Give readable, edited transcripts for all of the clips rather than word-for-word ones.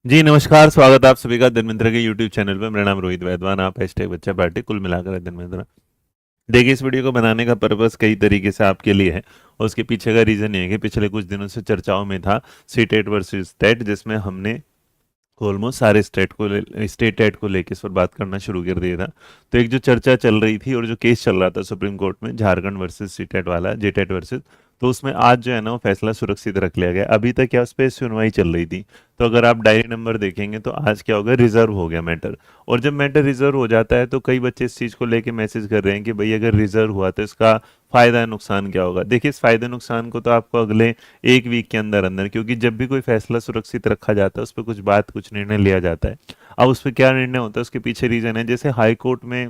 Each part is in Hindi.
जी नमस्कार, स्वागत है आप सभी का धर्मेंद्र के यूट्यूब चैनल पे। मेरा नाम रोहित वैद्वान, आप हैशटैग बच्चा पार्टी कुल मिलाकर है धर्मेंद्र। देखिए, इस वीडियो को बनाने का पर्पस कई तरीके से आपके लिए है और उसके पीछे का रीजन ये है कि पिछले कुछ दिनों से चर्चाओं में था सीटेट वर्सेस टेट, जिसमें हमने ऑलमोस्ट सारे स्टेट टेट को लेकर इस पर बात करना शुरू कर दिया था। तो एक जो चर्चा चल रही थी और जो केस चल रहा था सुप्रीम कोर्ट में, झारखंड वर्सेस सीटेट वाला, जेटेट वर्सेस, तो उसमें आज जो है ना वो फैसला सुरक्षित रख लिया गया। अभी तक क्या उस पर सुनवाई चल रही थी। तो अगर आप डायरी नंबर देखेंगे तो आज क्या होगा, रिजर्व हो गया मैटर। और जब मैटर रिजर्व हो जाता है तो कई बच्चे इस चीज़ को लेके मैसेज कर रहे हैं कि भाई अगर रिजर्व हुआ तो इसका फायदा नुकसान क्या होगा। देखिए, इस फायदे नुकसान को तो आपको अगले एक वीक के अंदर अंदर, क्योंकि जब भी कोई फैसला सुरक्षित रखा जाता है उस पर कुछ निर्णय लिया जाता है। अब उस पर क्या निर्णय होता है उसके पीछे रीजन है। जैसे हाई कोर्ट में,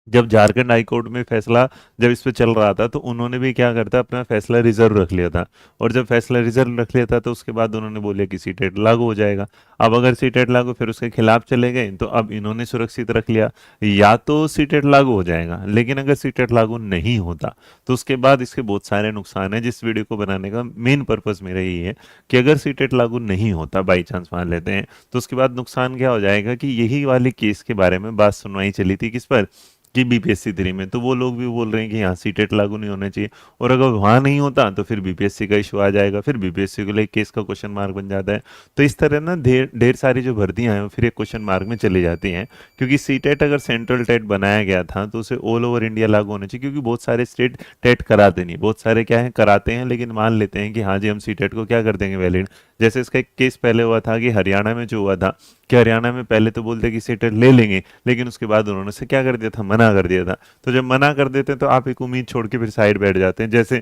जब झारखंड हाई कोर्ट में फैसला जब इस पे चल रहा था तो उन्होंने भी क्या करता अपना फैसला रिजर्व रख लिया था। और जब फैसला रिजर्व रख लिया था तो उसके बाद उन्होंने बोले कि सीटेट लागू हो जाएगा। अब अगर सीटेट लागू, फिर उसके खिलाफ चले गए, तो अब इन्होंने सुरक्षित रख लिया या तो सीटेट लागू हो जाएगा। लेकिन अगर सीटेट लागू नहीं होता तो उसके बाद इसके बहुत सारे नुकसान हैं। जिस वीडियो को बनाने का मेन पर्पस मेरा यही है कि अगर सीटेट लागू नहीं होता, बाई चांस मान लेते हैं, तो उसके बाद नुकसान क्या हो जाएगा कि यही वाली केस के बारे में बात सुनवाई चली थी किस पर, कि बीपीएससी 3 में। तो वो लोग भी बोल रहे हैं कि यहाँ सीटेट लागू नहीं होना चाहिए। और अगर वहाँ नहीं होता तो फिर बीपीएससी का इशू आ जाएगा, फिर बीपीएससी के लिए केस का क्वेश्चन मार्क बन जाता है। तो इस तरह ना ढेर ढेर सारी जो भर्तियां हैं वो फिर एक क्वेश्चन मार्क में चली जाती हैं। क्योंकि सीटेट अगर सेंट्रल टेट बनाया गया था तो उसे ऑल ओवर इंडिया लागू होना चाहिए, क्योंकि बहुत सारे स्टेट टेट कराते नहीं, बहुत सारे क्या है कराते हैं, लेकिन मान लेते हैं कि हाँ जी हम सीटेट को क्या कर देंगे, वैलिड। जैसे इसका एक केस पहले हुआ था कि हरियाणा में जो हुआ था, कि हरियाणा में पहले तो बोलते कि सीटेट ले लेंगे, लेकिन उसके बाद उन्होंने से क्या कर दिया था, मना कर दिया था। तो जब मना कर देते हैं तो आप एक उम्मीद छोड़ के फिर साइड बैठ जाते हैं। जैसे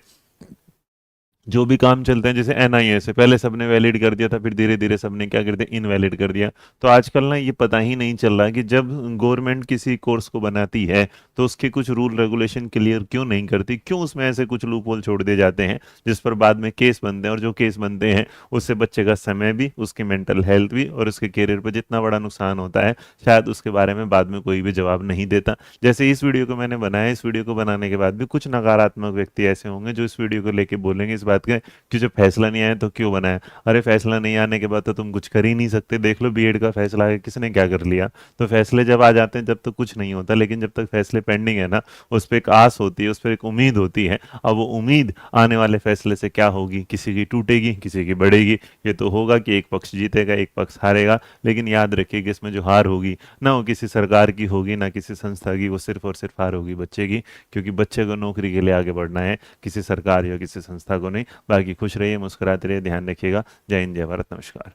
जो भी काम चलते हैं, जैसे एनआईए से पहले सबने वैलिड कर दिया था, फिर धीरे धीरे सबने क्या कर दिया, इनवैलिड कर दिया। तो आजकल ना ये पता ही नहीं चल रहा कि जब गवर्नमेंट किसी कोर्स को बनाती है तो उसके कुछ रूल रेगुलेशन क्लियर क्यों नहीं करती, क्यों उसमें ऐसे कुछ लूप होल छोड़ दिए जाते हैं जिस पर बाद में केस बनते हैं। और जो केस बनते हैं उससे बच्चे का समय भी, उसकी मेंटल हेल्थ भी और उसके करियर पर जितना बड़ा नुकसान होता है, शायद उसके बारे में बाद में कोई भी जवाब नहीं देता। जैसे इस वीडियो को मैंने बनाया, इस वीडियो को बनाने के बाद भी कुछ नकारात्मक व्यक्ति ऐसे होंगे जो इस वीडियो को लेके बोलेंगे इस बात के कि जब फैसला नहीं आया तो क्यों बनाया। अरे फैसला नहीं आने के बाद तो तुम कुछ कर ही नहीं सकते। देख लो बीएड का फैसला है, किसने क्या कर लिया। तो फैसले जब आ जाते हैं जब तक कुछ नहीं होता, लेकिन जब तक फैसले पेंडिंग है ना, उस पर एक आस होती है, उस पर एक उम्मीद होती है। अब वो उम्मीद आने वाले फैसले से क्या होगी, किसी की टूटेगी किसी की बढ़ेगी। ये तो होगा कि एक पक्ष जीतेगा एक पक्ष हारेगा, लेकिन याद रखिए कि इसमें जो हार होगी ना वो किसी सरकार की होगी ना किसी संस्था की, वो सिर्फ और सिर्फ हार होगी बच्चे की। क्योंकि बच्चे को नौकरी के लिए आगे बढ़ना है, किसी सरकार या किसी संस्था को नहीं। बाकी खुश रहिए, मुस्कुराते रहिए, ध्यान रखिएगा। जय हिंद, जय भारत, नमस्कार।